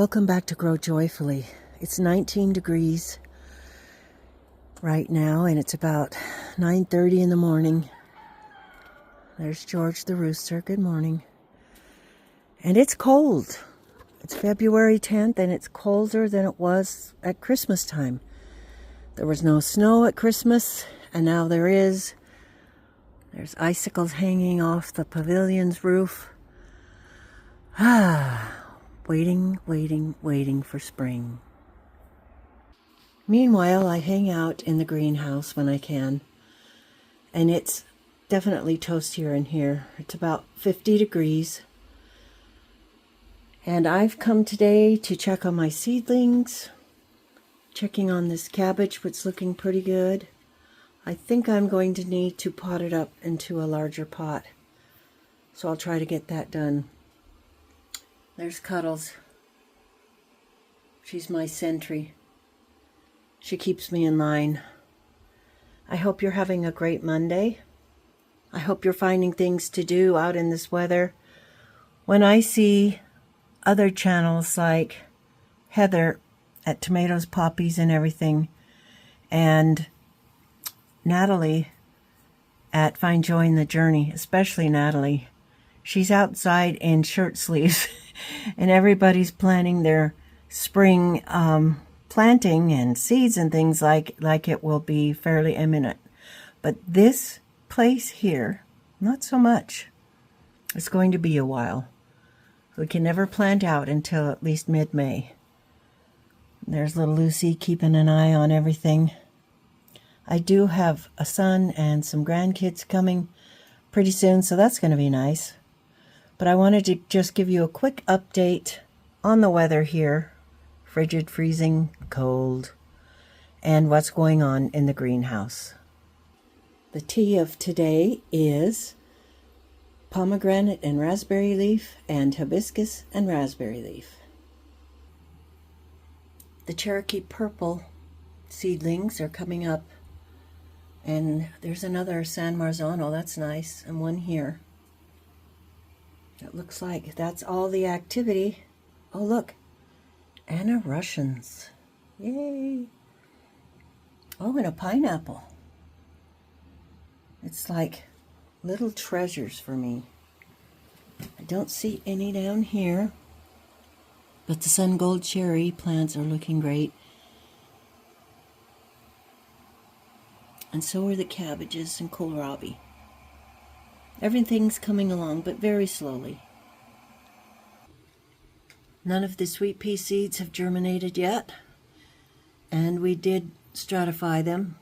Welcome back to Grow Joyfully. It's 19 degrees right now, and it's about 9:30 in the morning. There's George the rooster. Good morning. And it's cold. It's February 10th, and it's colder than it was at Christmas time. There was no snow at Christmas, and now there is. There's icicles hanging off the pavilion's roof. Waiting for spring. Meanwhile, I hang out in the greenhouse when I can, and it's definitely toastier in here. It's about 50 degrees, and I've come today to check on my seedlings, checking on this cabbage, which is looking pretty good. I think I'm going to need to pot it up into a larger pot, so I'll try to get that done. There's Cuddles. She's my sentry. She keeps me in line. I hope you're having a great Monday. I hope you're finding things to do out in this weather. When I see other channels like Heather at Tomatoes, Poppies, and everything, and Natalie at Find Joy in the Journey, especially Natalie, she's outside in shirt sleeves, and everybody's planting their spring planting and seeds and things like it will be fairly imminent. But this place here, not so much. It's going to be a while. We can never plant out until at least mid-May. There's little Lucy keeping an eye on everything. I do have a son and some grandkids coming pretty soon, so that's going to be nice. But I wanted to just give you a quick update on the weather here. Frigid, freezing, cold, and what's going on in the greenhouse. The tea of today is pomegranate and raspberry leaf, and hibiscus and raspberry leaf. The Cherokee purple seedlings are coming up, and there's another San Marzano, that's nice, and one here. It looks like that's all the activity. Oh, look. Anna Russians. Yay. Oh, and a pineapple. It's like little treasures for me. I don't see any down here, but the sun gold cherry plants are looking great. And so are the cabbages and kohlrabi. Everything's coming along, but very slowly. None of the sweet pea seeds have germinated yet, and we did stratify them.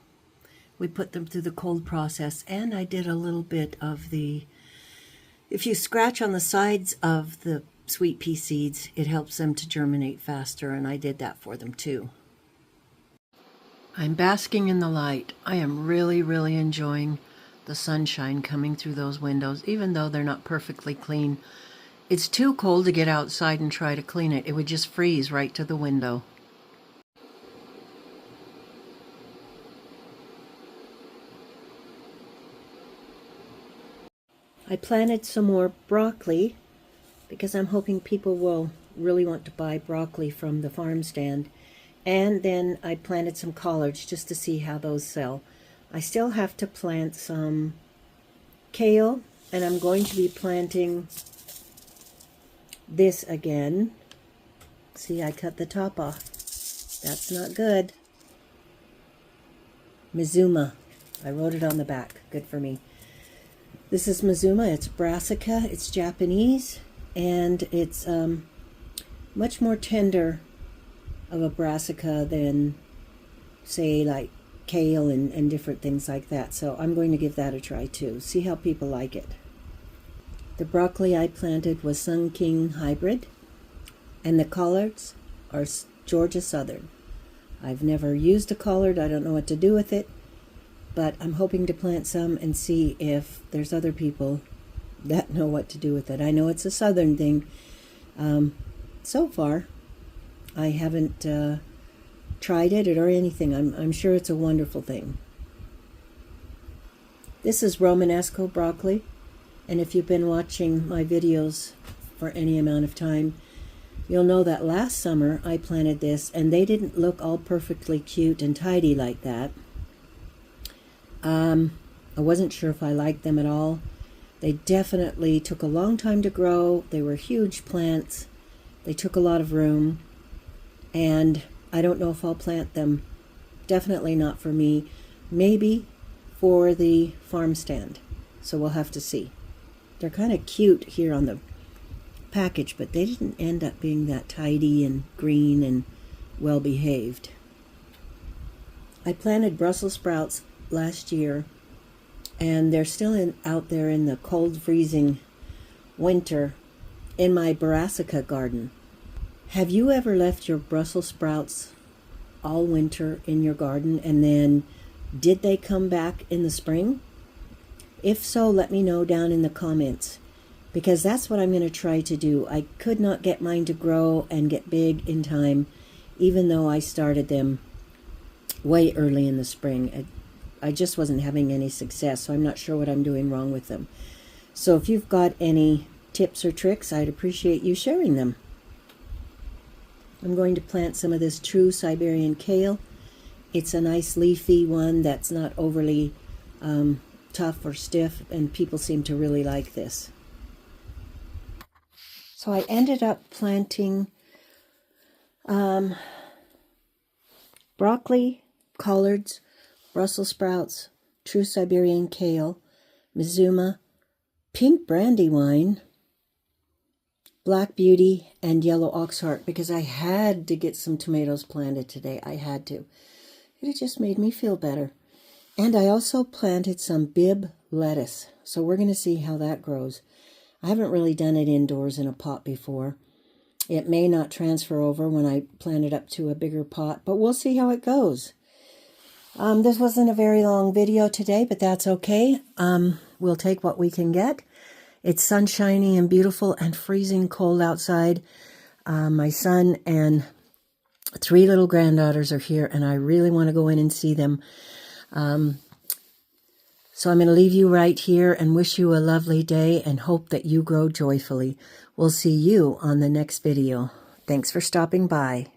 We put them through the cold process, and I did a little bit of if you scratch on the sides of the sweet pea seeds, it helps them to germinate faster, and I did that for them too. I'm basking in the light. I am really enjoying the sunshine coming through those windows, even though they're not perfectly clean. It's too cold to get outside and try to clean it. It would just freeze right to the window. I planted some more broccoli because I'm hoping people will really want to buy broccoli from the farm stand. And then I planted some collards just to see how those sell. I still have to plant some kale, and I'm going to be planting this again. See, I cut the top off. That's not good. Mizuma. I wrote it on the back. Good for me. This is Mizuma. It's brassica. It's Japanese, and it's much more tender of a brassica than, say, like kale and different things like that. So I'm going to give that a try too. See how people like it. The broccoli I planted was Sun King Hybrid, and the collards are Georgia Southern. I've never used a collard. I don't know what to do with it, but I'm hoping to plant some and see if there's other people that know what to do with it. I know it's a southern thing. So far, I haven't tried it or anything. I'm sure it's a wonderful thing. This is Romanesco broccoli. And if you've been watching my videos for any amount of time, You'll know that last summer I planted this, and they didn't look all perfectly cute and tidy like that. I wasn't sure if I liked them at all. They definitely took a long time to grow. They were huge plants. They took a lot of room, and I don't know if I'll plant them. Definitely not for me. Maybe for the farm stand. So we'll have to see. They're kind of cute here on the package, but they didn't end up being that tidy and green and well behaved. I planted Brussels sprouts last year, and they're still out there in the cold, freezing winter in my brassica garden. Have you ever left your Brussels sprouts all winter in your garden, and then did they come back in the spring? If so, let me know down in the comments, because that's what I'm going to try to do. I could not get mine to grow and get big in time, even though I started them way early in the spring. I just wasn't having any success, so I'm not sure what I'm doing wrong with them. So if you've got any tips or tricks, I'd appreciate you sharing them. I'm going to plant some of this true Siberian kale. It's a nice leafy one that's not overly tough or stiff, and people seem to really like this. So I ended up planting broccoli, collards, Brussels sprouts, true Siberian kale, Mizuma, pink brandywine, black beauty, and yellow oxheart, because I had to get some tomatoes planted today. I had to. It just made me feel better. And I also planted some Bibb lettuce. So we're going to see how that grows. I haven't really done it indoors in a pot before. It may not transfer over when I plant it up to a bigger pot, but we'll see how it goes. This wasn't a very long video today, but that's okay. We'll take what we can get. It's sunshiny and beautiful and freezing cold outside. My son and 3 little granddaughters are here, and I really want to go in and see them. So I'm going to leave you right here and wish you a lovely day and hope that you grow joyfully. We'll see you on the next video. Thanks for stopping by.